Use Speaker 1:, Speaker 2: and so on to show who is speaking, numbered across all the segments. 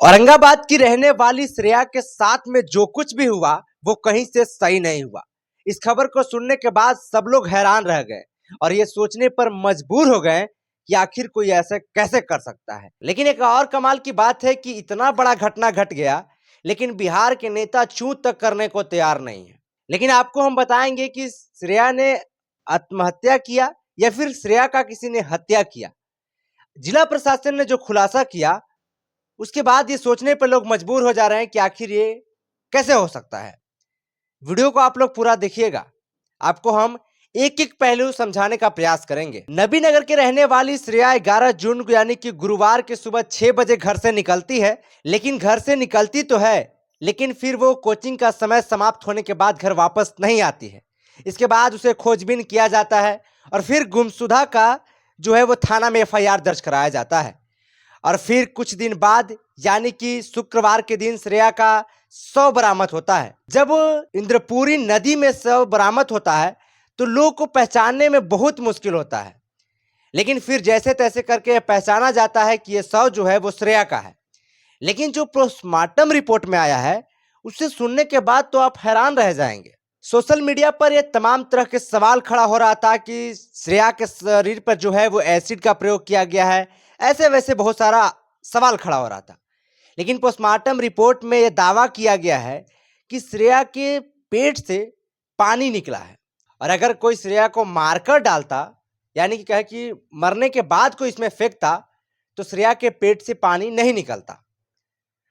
Speaker 1: औरंगाबाद की रहने वाली श्रेया के साथ में जो कुछ भी हुआ वो कहीं से सही नहीं हुआ। इस खबर को सुनने के बाद सब लोग हैरान रह गए और ये सोचने पर मजबूर हो गए कि आखिर कोई ऐसे कैसे कर सकता है। लेकिन एक और कमाल की बात है कि इतना बड़ा घटना घट गया लेकिन बिहार के नेता चूं तक करने को तैयार नहीं है। लेकिन आपको हम बताएंगे कि श्रेया ने आत्महत्या किया या फिर श्रेया का किसी ने हत्या किया। जिला प्रशासन ने जो खुलासा किया उसके बाद ये सोचने पर लोग मजबूर हो जा रहे हैं कि आखिर ये कैसे हो सकता है। वीडियो को आप लोग पूरा देखिएगा, आपको हम एक एक पहलू समझाने का प्रयास करेंगे। नबीनगर के रहने वाली श्रेया 11 जून को यानी कि गुरुवार के सुबह 6 बजे घर से निकलती है। लेकिन घर से निकलती तो है लेकिन फिर वो कोचिंग का समय समाप्त होने के बाद घर वापस नहीं आती है। इसके बाद उसे खोजबीन किया जाता है और फिर गुमशुदा का जो है वो थाना में FIR दर्ज कराया जाता है। और फिर कुछ दिन बाद यानी कि शुक्रवार के दिन श्रेया का शव बरामद होता है। जब इंद्रपुरी नदी में शव बरामद होता है तो लोग को पहचानने में बहुत मुश्किल होता है, लेकिन फिर जैसे तैसे करके पहचाना जाता है कि यह शव जो है वो श्रेया का है। लेकिन जो पोस्टमार्टम रिपोर्ट में आया है उसे सुनने के बाद तो आप हैरान रह जाएंगे। सोशल मीडिया पर यह तमाम तरह के सवाल खड़ा हो रहा था कि श्रेया के शरीर पर जो है वो एसिड का प्रयोग किया गया है, ऐसे वैसे बहुत सारा सवाल खड़ा हो रहा था। लेकिन पोस्टमार्टम रिपोर्ट में यह दावा किया गया है कि श्रेया के पेट से पानी निकला है और अगर कोई श्रेया को मारकर डालता यानी कि कहे कि मरने के बाद कोई इसमें फेंकता तो श्रेया के पेट से पानी नहीं निकलता।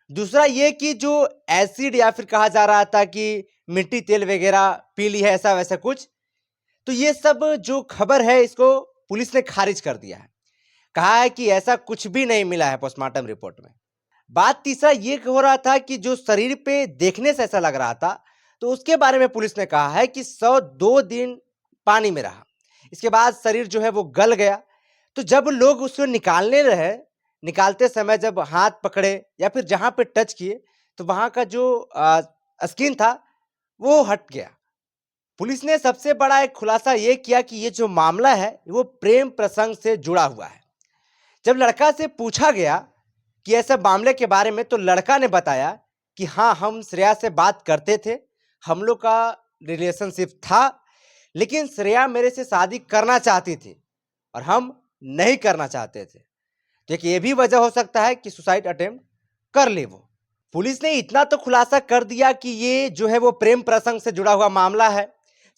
Speaker 1: दूसरा ये कि जो एसिड या फिर कहा जा रहा था कि मिट्टी तेल वगैरह पी ली है ऐसा वैसा कुछ, तो ये सब जो खबर है इसको पुलिस ने खारिज कर दिया है। कहा है कि ऐसा कुछ भी नहीं मिला है पोस्टमार्टम रिपोर्ट में। बात तीसरा ये हो रहा था कि जो शरीर पे देखने से ऐसा लग रहा था तो उसके बारे में पुलिस ने कहा है कि 102 दिन पानी में रहा, इसके बाद शरीर जो है वो गल गया। तो जब लोग उसको निकालते समय जब हाथ पकड़े या फिर जहां पे टच किए तो वहां का जो स्किन था वो हट गया। पुलिस ने सबसे बड़ा एक खुलासा ये किया कि ये जो मामला है वो प्रेम प्रसंग से जुड़ा हुआ है। जब लड़का से पूछा गया कि ऐसे मामले के बारे में तो लड़का ने बताया कि हाँ, हम श्रेया से बात करते थे, हम लोग का रिलेशनशिप था, लेकिन श्रेया मेरे से शादी करना चाहती थी और हम नहीं करना चाहते थे। तो एक ये भी वजह हो सकता है कि सुसाइड अटेम्प्ट कर ले वो। पुलिस ने इतना तो खुलासा कर दिया कि ये जो है वो प्रेम प्रसंग से जुड़ा हुआ मामला है,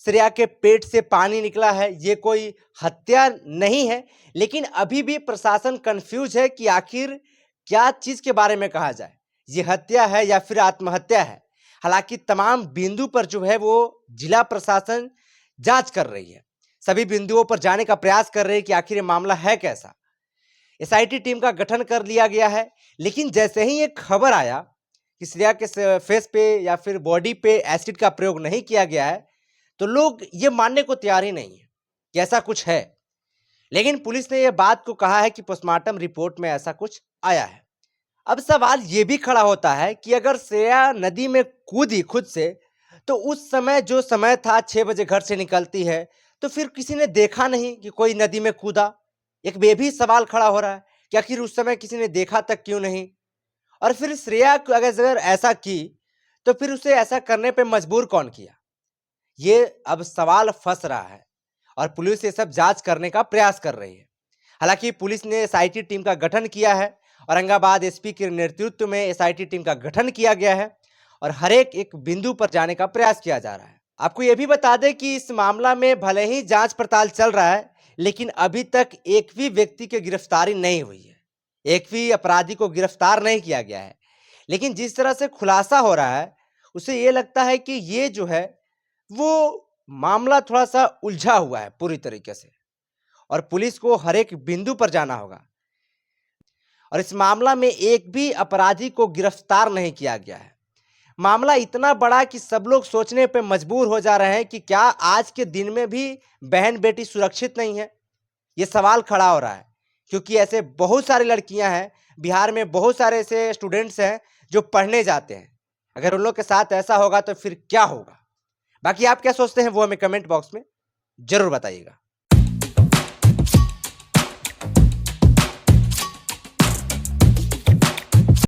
Speaker 1: श्रेया के पेट से पानी निकला है, ये कोई हत्या नहीं है। लेकिन अभी भी प्रशासन कंफ्यूज है कि आखिर क्या चीज के बारे में कहा जाए, ये हत्या है या फिर आत्महत्या है। हालांकि तमाम बिंदु पर जो है वो जिला प्रशासन जांच कर रही है, सभी बिंदुओं पर जाने का प्रयास कर रही है कि आखिर ये मामला है कैसा। SIT टीम का गठन कर लिया गया है। लेकिन जैसे ही ये खबर आया कि श्रेया के फेस पे या फिर बॉडी पे एसिड का प्रयोग नहीं किया गया है तो लोग ये मानने को तैयार ही नहीं है कि ऐसा कुछ है। लेकिन पुलिस ने यह बात को कहा है कि पोस्टमार्टम रिपोर्ट में ऐसा कुछ आया है। अब सवाल यह भी खड़ा होता है कि अगर श्रेया नदी में कूदी खुद से तो उस समय जो समय था 6 बजे घर से निकलती है तो फिर किसी ने देखा नहीं कि कोई नदी में कूदा। एक ये भी सवाल खड़ा हो रहा है कि आखिर उस समय किसी ने देखा तक क्यों नहीं। और फिर श्रेया अगर ऐसा की तो फिर उसे ऐसा करने पे मजबूर कौन किया, ये अब सवाल फंस रहा है और पुलिस ये सब जांच करने का प्रयास कर रही है। हालांकि पुलिस ने SIT टीम का गठन किया है, औरंगाबाद SP के नेतृत्व में SIT टीम का गठन किया गया है और हर एक बिंदु पर जाने का प्रयास किया जा रहा है। आपको यह भी बता दें कि इस मामला में भले ही जांच पड़ताल चल रहा है लेकिन अभी तक एक भी व्यक्ति की गिरफ्तारी नहीं हुई है, एक भी अपराधी को गिरफ्तार नहीं किया गया है। लेकिन जिस तरह से खुलासा हो रहा है उसे ये लगता है कि ये जो है वो मामला थोड़ा सा उलझा हुआ है पूरी तरीके से और पुलिस को हर एक बिंदु पर जाना होगा। और इस मामला में एक भी अपराधी को गिरफ्तार नहीं किया गया है। मामला इतना बड़ा कि सब लोग सोचने पे मजबूर हो जा रहे हैं कि क्या आज के दिन में भी बहन बेटी सुरक्षित नहीं है। ये सवाल खड़ा हो रहा है क्योंकि ऐसे बहुत सारी लड़कियां हैं, बिहार में बहुत सारे ऐसे स्टूडेंट्स हैं जो पढ़ने जाते हैं। अगर उन लोग के साथ ऐसा होगा तो फिर क्या होगा। बाकी आप क्या सोचते हैं वो हमें कमेंट बॉक्स में जरूर बताइएगा।